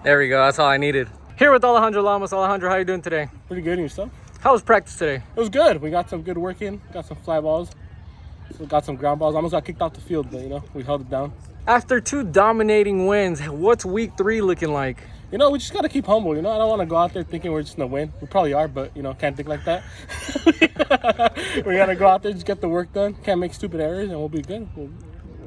There we go. That's all I needed. Here with Alejandro Lamas. Alejandro, how you doing today? Pretty good, and yourself? How was practice today? It was good. We got some good work in, got some fly balls, we got some ground balls. Almost got kicked off the field, but, we held it down. After 2 dominating wins, what's week 3 looking like? We just got to keep humble, I don't want to go out there thinking we're just going to win. We probably are, but, can't think like that. We got to go out there, just get the work done. Can't make stupid errors, and we'll be good.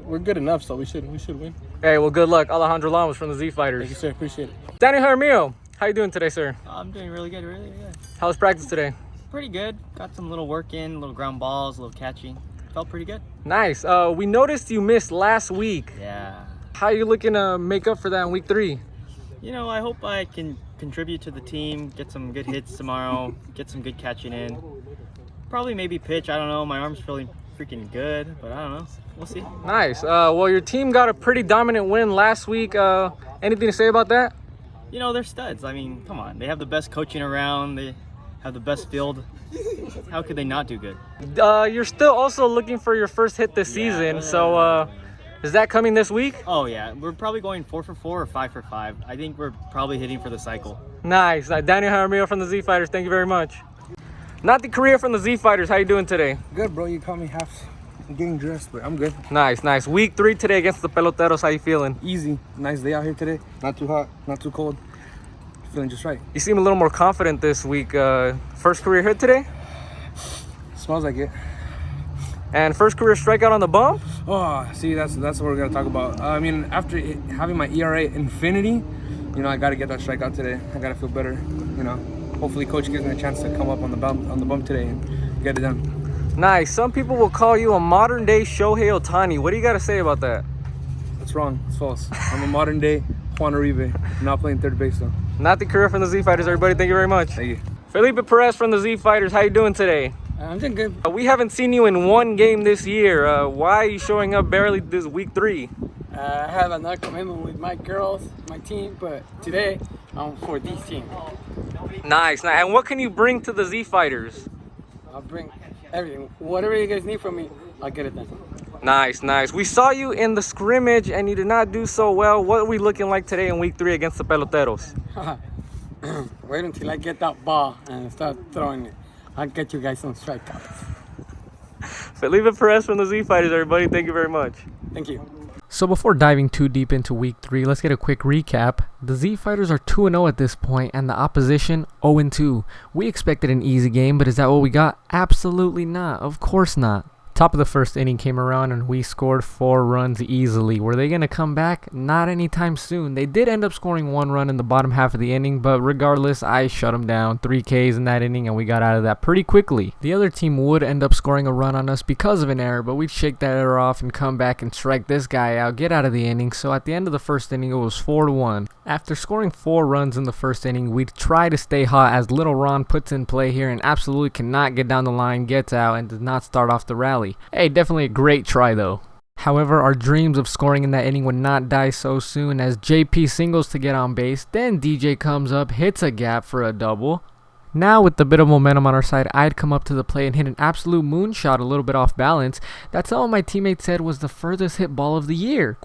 We're good enough, so we should win. Hey, well, good luck. Alejandro Lamas from the Z Fighters. Thank you, sir. Appreciate it. Danny Jaramillo, how you doing today, sir? I'm doing really good. How was practice today? Pretty good. Got some little work in, little ground balls, a little catching. Felt pretty good. Nice. We noticed you missed last week. Yeah. How are you looking to make up for that in week 3? I hope I can contribute to the team, get some good hits tomorrow, get some good catching in. Probably maybe pitch. I don't know. My arm's feeling freaking good, but I don't know. We'll see. Nice. Well, your team got a pretty dominant win last week. Anything to say about that? They're studs. I mean, come on. They have the best coaching around. They have the best field. How could they not do good? You're still also looking for your first hit this season, so is that coming this week? Oh, yeah. We're probably going 4 for 4 or 5 for 5. I think we're probably hitting for the cycle. Nice. Daniel Jaramillo from the Z Fighters, thank you very much. Nati Korea from the Z Fighters, how you doing today? Good, bro. You caught me half getting dressed, but I'm good. Nice. Week 3 today against the Peloteros, how you feeling? Easy. Nice day out here today. Not too hot, not too cold. Feeling just right. You seem a little more confident this week. First career hit today? Smells like it. And first career strikeout on the bump? Oh, see, that's what we're gonna talk about. After having my ERA infinity, I gotta get that strikeout today. I gotta feel better. Hopefully, coach gives me a chance to come up on the bump today and get it done. Nice. Some people will call you a modern day Shohei Ohtani. What do you got to say about that? That's wrong. It's false. I'm a modern day Juan Uribe. Not playing third base though. Nati Korea from the Z Fighters, everybody. Thank you very much. Thank you. Felipe Perez from the Z Fighters, how you doing today? I'm doing good. We haven't seen you in one game this year. Why are you showing up barely this week 3? I have another commitment with my girls, my team, but today I'm for this team. Nice. And what can you bring to the Z Fighters? I'll bring everything. Whatever you guys need from me, I'll get it done. Nice. We saw you in the scrimmage and you did not do so well. What are we looking like today in week 3 against the Peloteros? Wait until I get that ball and start throwing it. I'll get you guys some strikeouts. Felipe Perez from the Z Fighters, everybody. Thank you very much. Thank you. So before diving too deep into week 3, let's get a quick recap. The Z Fighters are 2-0 at this point and the opposition 0-2. We expected an easy game, but is that what we got? Absolutely not. Of course not. Top of the first inning came around and we scored 4 runs easily. Were they going to come back? Not anytime soon. They did end up scoring 1 run in the bottom half of the inning, but regardless, I shut them down. 3 Ks in that inning and we got out of that pretty quickly. The other team would end up scoring a run on us because of an error, but we'd shake that error off and come back and strike this guy out, get out of the inning. So at the end of the first inning, it was 4-1. After scoring 4 runs in the first inning, we'd try to stay hot as Little Ron puts in play here and absolutely cannot get down the line, gets out, and does not start off the rally. Hey, definitely a great try though. However, our dreams of scoring in that inning would not die so soon as JP singles to get on base, then DJ comes up, hits a gap for a double. Now with the bit of momentum on our side, I'd come up to the plate and hit an absolute moonshot a little bit off balance. That's all my teammates said was the furthest hit ball of the year, ?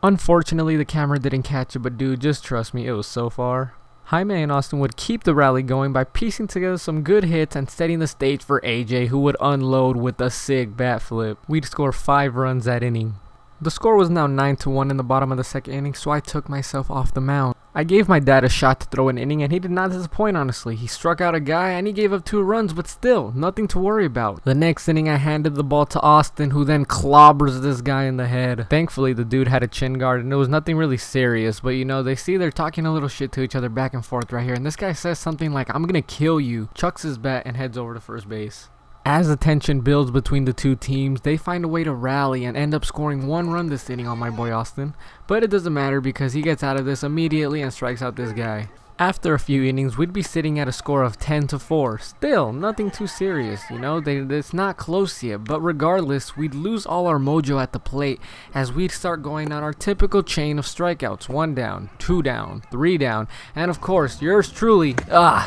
Unfortunately, the camera didn't catch it, but dude, just trust me, it was so far. Jaime and Austin would keep the rally going by piecing together some good hits and setting the stage for AJ, who would unload with a sick bat flip. We'd score 5 runs that inning. The score was now 9-1 in the bottom of the second inning, so I took myself off the mound. I gave my dad a shot to throw an inning, and he did not disappoint, honestly. He struck out a guy, and he gave up 2 runs, but still, nothing to worry about. The next inning, I handed the ball to Austin, who then clobbers this guy in the head. Thankfully, the dude had a chin guard, and it was nothing really serious, but they see they're talking a little shit to each other back and forth right here, and this guy says something like, "I'm gonna kill you," chucks his bat, and heads over to first base. As the tension builds between the two teams, they find a way to rally and end up scoring 1 run this inning on my boy Austin. But it doesn't matter because he gets out of this immediately and strikes out this guy. After a few innings, we'd be sitting at a score of 10-4. Still, nothing too serious, it's not close yet. But regardless, we'd lose all our mojo at the plate as we'd start going on our typical chain of strikeouts. 1 down, 2 down, 3 down, and of course, yours truly,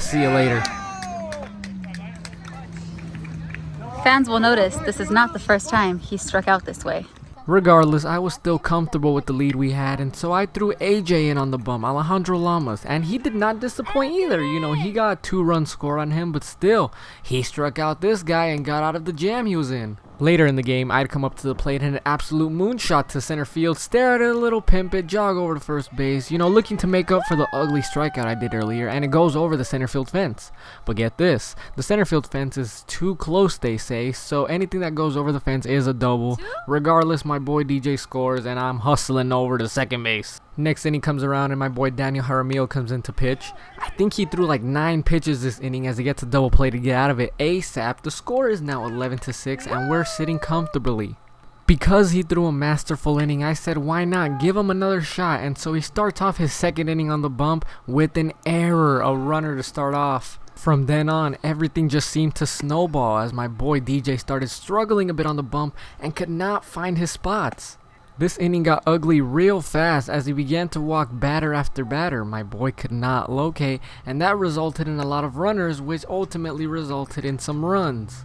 see you later. Fans will notice this is not the first time he struck out this way. Regardless, I was still comfortable with the lead we had, and so I threw AJ in on the bum, Alejandro Lamas, and he did not disappoint either. You know, he got a 2-run score on him, but still, he struck out this guy and got out of the jam he was in. Later in the game, I'd come up to the plate and hit an absolute moonshot to center field, stare at it a little, pimp it, jog over to first base, you know, looking to make up for the ugly strikeout I did earlier, and it goes over the center field fence. But get this, the center field fence is too close, they say, so anything that goes over the fence is a double. Regardless, my boy DJ scores, and I'm hustling over to second base. Next inning comes around and my boy Daniel Jaramillo comes in to pitch. I think he threw like 9 pitches this inning as he gets a double play to get out of it ASAP. The score is now 11-6 and we're sitting comfortably. Because he threw a masterful inning, I said why not give him another shot, and so he starts off his second inning on the bump with an error, a runner to start off. From then on, everything just seemed to snowball as my boy DJ started struggling a bit on the bump and could not find his spots. This inning got ugly real fast as he began to walk batter after batter my boy could not locate, and that resulted in a lot of runners, which ultimately resulted in some runs.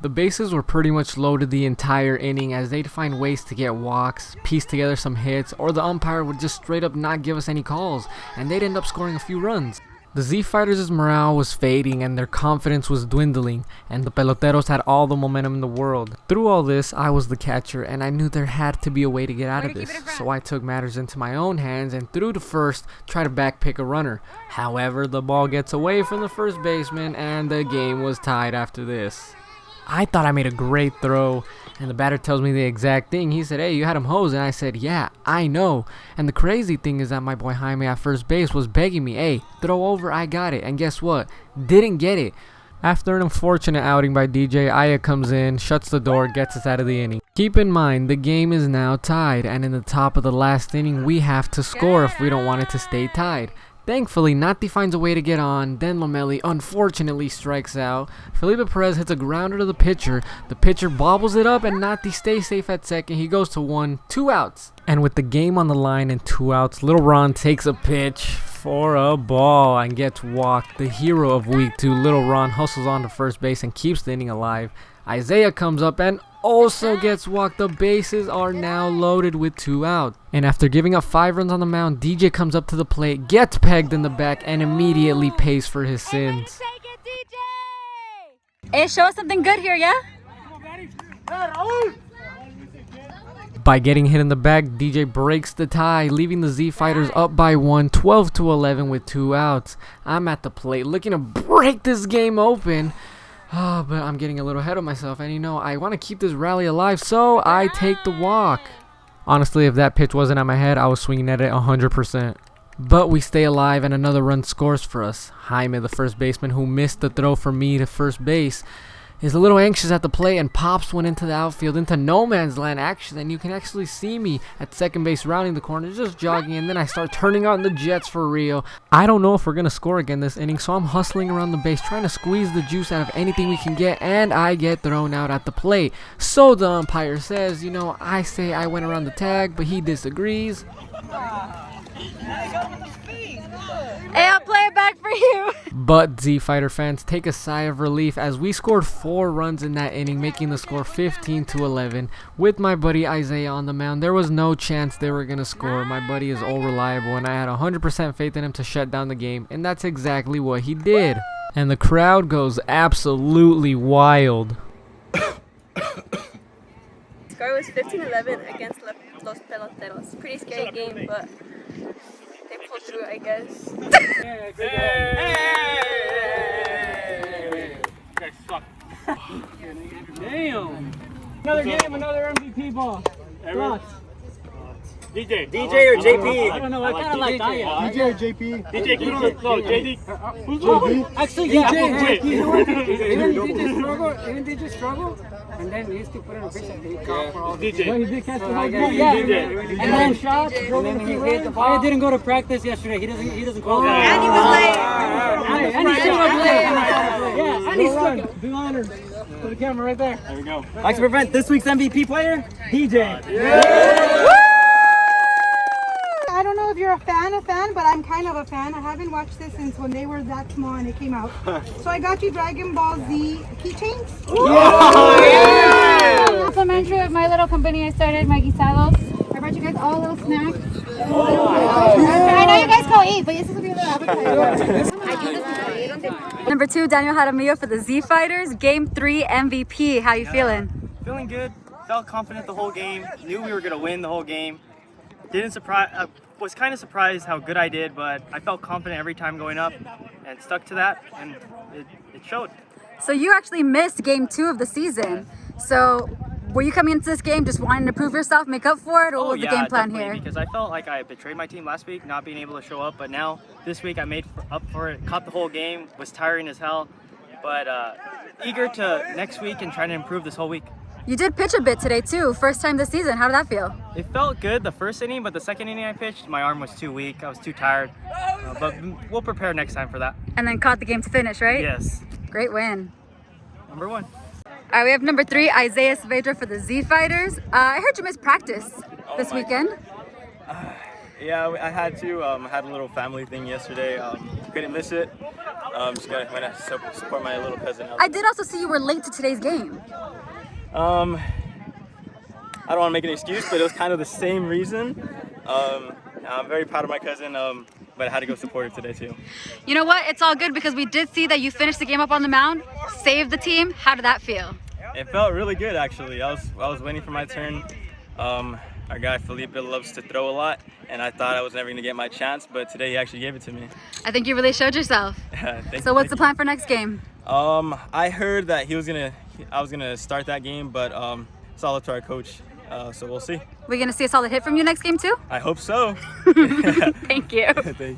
The bases were pretty much loaded the entire inning as they'd find ways to get walks, piece together some hits, or the umpire would just straight up not give us any calls, and they'd end up scoring a few runs. The Z Fighters' morale was fading and their confidence was dwindling, and the Peloteros had all the momentum in the world. Through all this, I was the catcher, and I knew there had to be a way to get out of this, so I took matters into my own hands and threw to first, try to backpick a runner. However, the ball gets away from the first baseman, and the game was tied after this. I thought I made a great throw, and the batter tells me the exact thing. He said, hey, you had him hosed, and I said, yeah, I know. And the crazy thing is that my boy Jaime at first base was begging me, hey, throw over, I got it. And guess what? Didn't get it. After an unfortunate outing by DJ, Aya comes in, shuts the door, gets us out of the inning. Keep in mind, the game is now tied, and in the top of the last inning, we have to score if we don't want it to stay tied. Thankfully, Nati finds a way to get on, then Lomelli unfortunately strikes out. Felipe Perez hits a grounder to the pitcher bobbles it up, and Nati stays safe at second. He goes to 1, 2 outs. And with the game on the line and 2 outs, Little Ron takes a pitch for a ball and gets walked. The hero of week 2, Little Ron, hustles on to first base and keeps the inning alive. Isaiah comes up and also gets walked. The bases are now loaded with 2 outs. And after giving up 5 runs on the mound, DJ comes up to the plate, gets pegged in the back, and immediately pays for his sins. Hey, show us something good here, yeah? By getting hit in the back, DJ breaks the tie, leaving the Z Fighters up by 1, 12-11 with 2 outs. I'm at the plate looking to break this game open. But I'm getting a little ahead of myself, and you know, I want to keep this rally alive, so I take the walk. Honestly, if that pitch wasn't at my head, I was swinging at it 100%. But we stay alive, and another run scores for us. Jaime, the first baseman who missed the throw for me to first base, is a little anxious at the plate and pops one into the outfield, into no man's land actually, and you can actually see me at second base rounding the corner, just jogging, and then I start turning on the jets for Rio. I don't know if we're going to score again this inning, so I'm hustling around the base, trying to squeeze the juice out of anything we can get, and I get thrown out at the plate. So the umpire says, you know, I say I went around the tag, but he disagrees. Hey, I'll play it back for you. But Z Fighter fans take a sigh of relief as we scored 4 runs in that inning, making the score 15-11. With my buddy Isaiah on the mound, there was no chance they were going to score. My buddy is all reliable, and I had 100% faith in him to shut down the game, and that's exactly what he did. And the crowd goes absolutely wild. Score was 15-11 against Los Peloteros. Pretty scary game, but they pulled through, I guess. Damn! Another game, another MVP ball. Thoughts? DJ or JP? I don't know. I kind of like Aya. DJ or JP? DJ, no, JD. Who's JP? Actually, yeah. Even DJ struggle, and then he used to put in a pitch and he caught for all the DJ. He did catch the ball. DJ. and then shots, and then he hit the ball. He didn't go to practice yesterday. He doesn't call. And he was late. And he still played. Yeah, and he still. Do honors to the camera right there. There we go. Like to prevent this week's MVP player, DJ. I don't know if you're a fan, but I'm kind of a fan. I haven't watched this since when they were that small and it came out. So I got you Dragon Ball Z keychains. Yeah! Some complimentary of my little company I started, my guisados. I brought you guys all a little snack. I know you guys go eat, but this will be a little appetizer. Number 2, Daniel Jaramillo for the Z Fighters. Game 3 MVP. How you feeling? Feeling good. Felt confident the whole game. Knew we were gonna win the whole game. Didn't surprise. Was kind of surprised how good I did, but I felt confident every time going up, and stuck to that, and it showed. So you actually missed game 2 of the season. So were you coming into this game just wanting to prove yourself, make up for it, or what was the game plan here? Because I felt like I betrayed my team last week, not being able to show up. But now this week I made up for it. Caught the whole game. Was tiring as hell, but eager to next week and trying to improve this whole week. You did pitch a bit today too. First time this season. How did that feel? It felt good the first inning, but the second inning I pitched, my arm was too weak. I was too tired. But we'll prepare next time for that. And then caught the game to finish, right? Yes. Great win. Number 1. All right, we have number 3, Isaiah Saavedra for the Z Fighters. I heard you missed practice this weekend. Yeah, I had to. I had a little family thing yesterday. Couldn't miss it. Just went to support my little cousin. I did also see you were late to today's game. I don't want to make an excuse, but it was kind of the same reason. I'm very proud of my cousin, but I had to go support her today too. You know what? It's all good because we did see that you finished the game up on the mound, saved the team. How did that feel? It felt really good actually. I was waiting for my turn. Our guy Felipe loves to throw a lot, and I thought I was never going to get my chance, but today he actually gave it to me. I think you really showed yourself. So what's the plan for next game? I heard that I was gonna start that game, but it's all up to our coach. So we'll see. We're gonna see a solid hit from you next game too? I hope so. Thank you. Thank you.